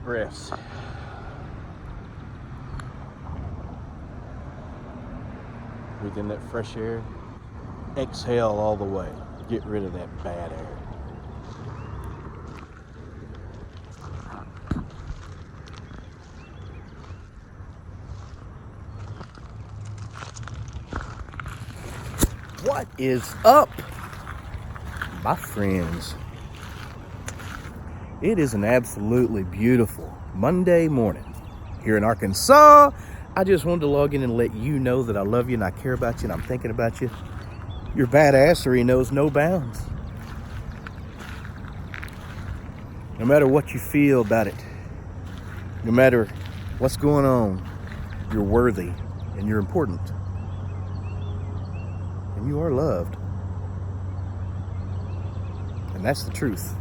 breaths. Breathe in that fresh air. Exhale all the way. Get rid of that bad air. What is up, my friends? It is an absolutely beautiful Monday morning here in Arkansas. I just wanted to log in and let you know that I love you and I care about you and I'm thinking about you. Your badassery knows no bounds. No matter what you feel about it, no matter what's going on, you're worthy and you're important. And you are loved. And that's the truth.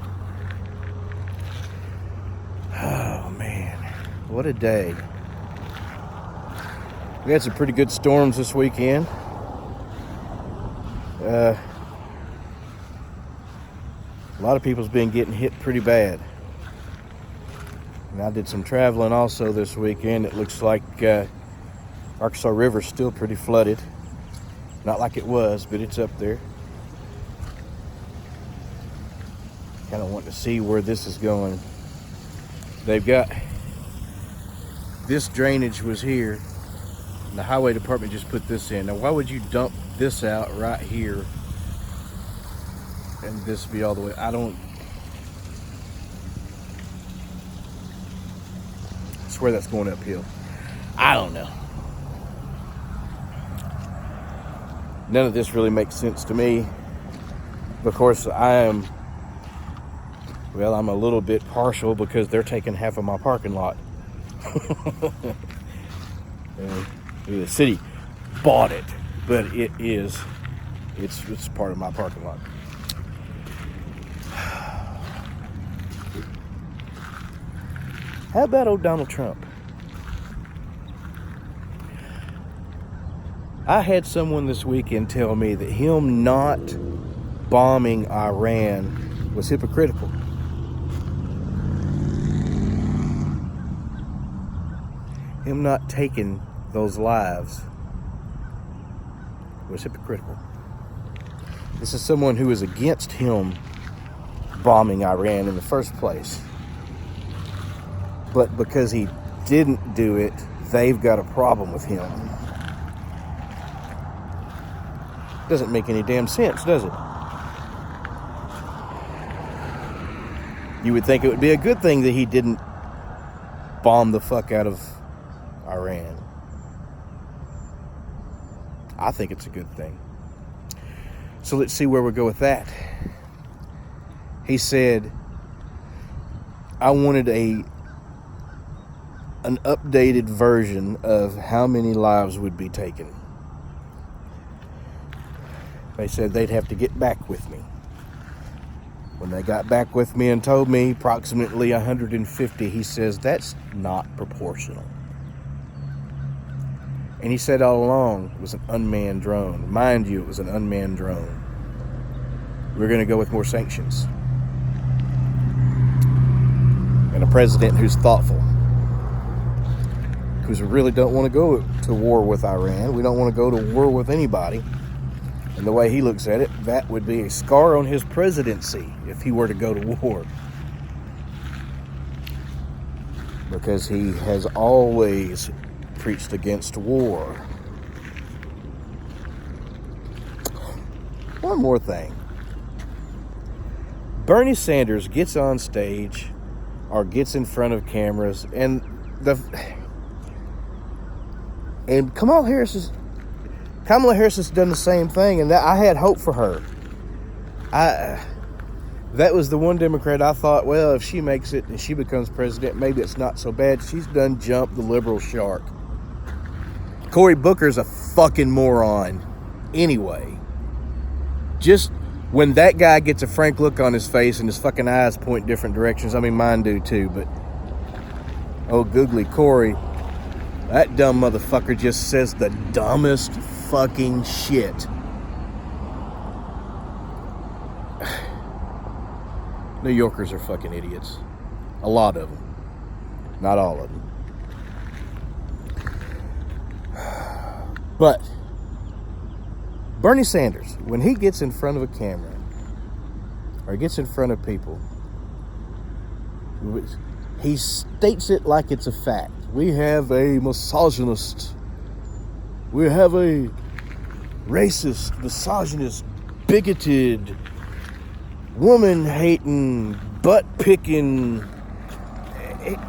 Oh man, what a day. We had some pretty good storms this weekend. A lot of people's been getting hit pretty bad. And I did some traveling also this weekend. It looks like Arkansas River's still pretty flooded. Not like it was, but it's up there. Kind of want to see where this is going. They've got, this drainage was here. And the highway department just put this in. Now, why would you dump this out right here and this be all the way? I swear that's going uphill. I don't know. None of this really makes sense to me. Of course, I'm a little bit partial because they're taking half of my parking lot. The city bought it, but it's part of my parking lot. How about old Donald Trump? I had someone this weekend tell me that him not bombing Iran was hypocritical. Him not taking those lives was hypocritical. This is someone who is against him bombing Iran in the first place. But because he didn't do it, they've got a problem with him. Doesn't make any damn sense, does it? You would think it would be a good thing that he didn't bomb the fuck out of Iran. I think it's a good thing. So let's see where we go with that. He said, I wanted an updated version of how many lives would be taken. They said they'd have to get back with me. When they got back with me and told me approximately 150, he says that's not proportional. And he said all along it was an unmanned drone. Mind you, it was an unmanned drone. We're going to go with more sanctions. And a president who's thoughtful. Because we really don't want to go to war with Iran. We don't want to go to war with anybody. And the way he looks at it, that would be a scar on his presidency if he were to go to war. Because he has always preached against war. One more thing. Bernie Sanders gets on stage or gets in front of cameras and Kamala Harris has done the same thing, and I had hope for her. That was the one Democrat I thought, well, if she makes it and she becomes president, maybe it's not so bad. She's done jumped the liberal shark. Cory Booker's a fucking moron anyway. Just when that guy gets a frank look on his face and his fucking eyes point different directions, I mean, mine do too, but oh, googly Cory, that dumb motherfucker just says the dumbest fucking shit. New Yorkers are fucking idiots. A lot of them. Not all of them. But Bernie Sanders, when he gets in front of a camera or gets in front of people, he states it like it's a fact. We have a misogynist. We have a racist, misogynist, bigoted, woman-hating, butt-picking,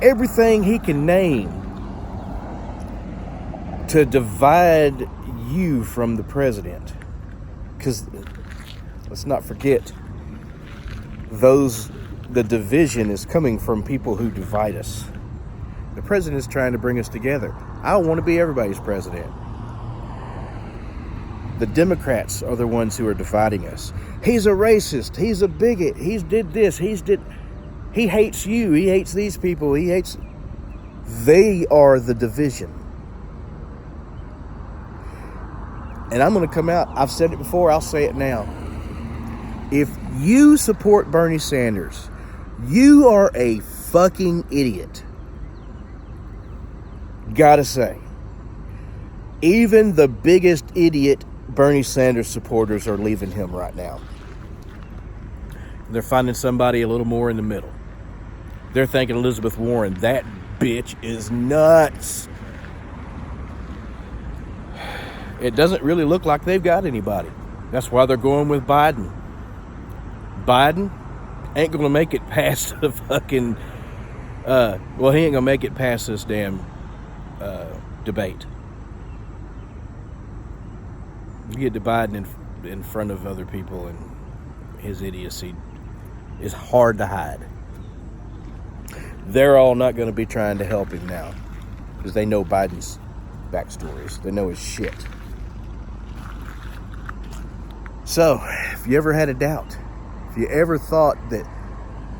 everything he can name to divide you from the president. Because let's not forget, the division is coming from people who divide us. The president is trying to bring us together. I don't want to be everybody's president. The Democrats are the ones who are dividing us. He's a racist. He's a bigot. He did this. He hates you. He hates these people. They are the division. And I'm going to come out. I've said it before. I'll say it now. If you support Bernie Sanders, you are a fucking idiot. Gotta say. Even the biggest idiot Bernie Sanders supporters are leaving him right now. They're finding somebody a little more in the middle. They're thinking Elizabeth Warren, that bitch is nuts. It doesn't really look like they've got anybody. That's why they're going with Biden. Biden ain't going to make it past the fucking... he ain't going to make it past this damn debate. You get to Biden in front of other people, and his idiocy is hard to hide. They're all not going to be trying to help him now because they know Biden's backstories. They know his shit. So, if you ever had a doubt, if you ever thought that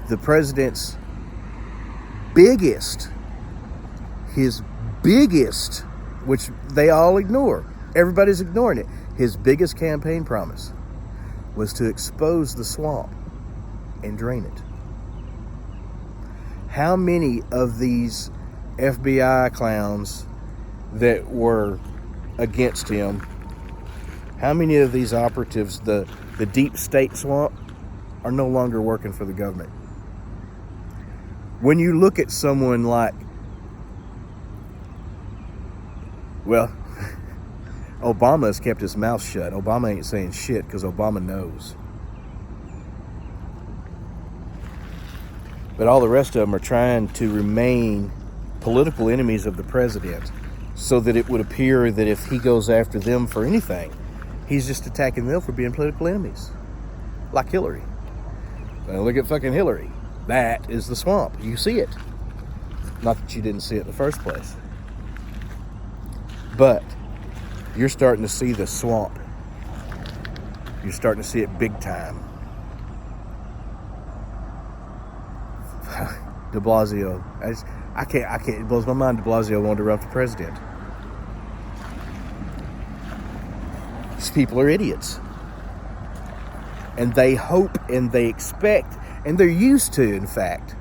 the president's his biggest, which they all ignore, everybody's ignoring it, his biggest campaign promise was to expose the swamp and drain it. How many of these FBI clowns that were against him, how many of these operatives, the deep state swamp, are no longer working for the government? When you look at someone like, well, Obama has kept his mouth shut. Obama ain't saying shit because Obama knows. But all the rest of them are trying to remain political enemies of the president so that it would appear that if he goes after them for anything, he's just attacking them for being political enemies. Like Hillary. Now look at fucking Hillary. That is the swamp. You see it. Not that you didn't see it in the first place. But you're starting to see the swamp. You're starting to see it big time. De Blasio. I can't, it blows my mind De Blasio wanted to run for president. These people are idiots. And they hope and they expect, and they're used to, in fact,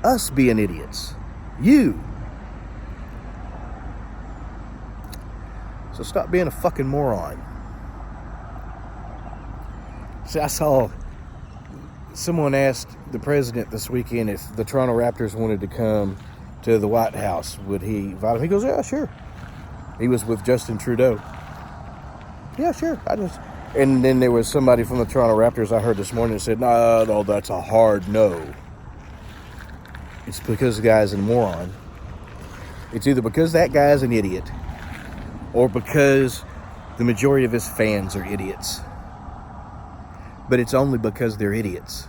us being idiots. You. So stop being a fucking moron. See, I saw someone asked the president this weekend if the Toronto Raptors wanted to come to the White House, would he invite him? He goes, yeah, sure. He was with Justin Trudeau. Yeah, sure. And then there was somebody from the Toronto Raptors I heard this morning that said, no, that's a hard no. It's because the guy's a moron. It's either because that guy's an idiot or because the majority of his fans are idiots. But it's only because they're idiots,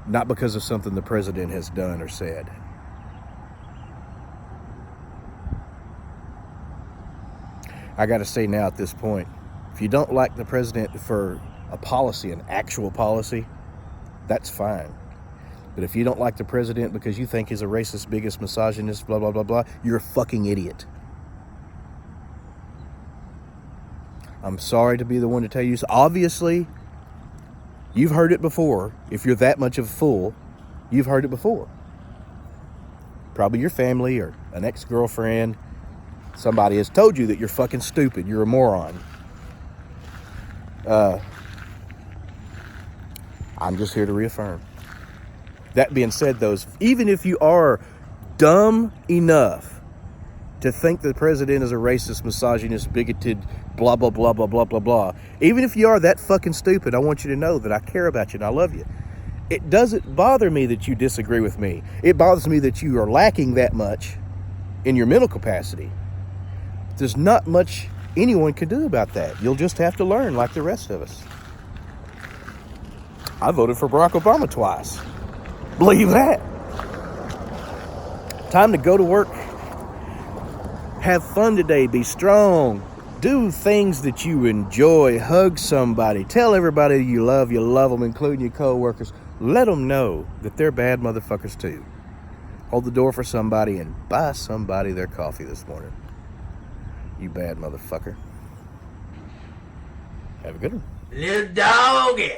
not because of something the president has done or said. I got to say now at this point, if you don't like the president for a policy, an actual policy, that's fine. But if you don't like the president because you think he's a racist, biggest, misogynist, blah, blah, blah, blah, you're a fucking idiot. I'm sorry to be the one to tell you. So obviously, you've heard it before. If you're that much of a fool, you've heard it before. probably your family or an ex-girlfriend, somebody has told you that you're fucking stupid, you're a moron. I'm just here to reaffirm. That being said, though, even if you are dumb enough to think the president is a racist, misogynist, bigoted, blah, blah, blah, blah, blah, blah, blah, even if you are that fucking stupid, I want you to know that I care about you and I love you. It doesn't bother me that you disagree with me. It bothers me that you are lacking that much in your mental capacity. There's not much anyone can do about that. You'll just have to learn like the rest of us. I voted for Barack Obama twice. Believe that. Time to go to work. Have fun today. Be strong. Do things that you enjoy. Hug somebody. Tell everybody you love them, including your co-workers. Let them know that they're bad motherfuckers too. Hold the door for somebody and buy somebody their coffee this morning. You bad motherfucker. Have a good one. Little doggy.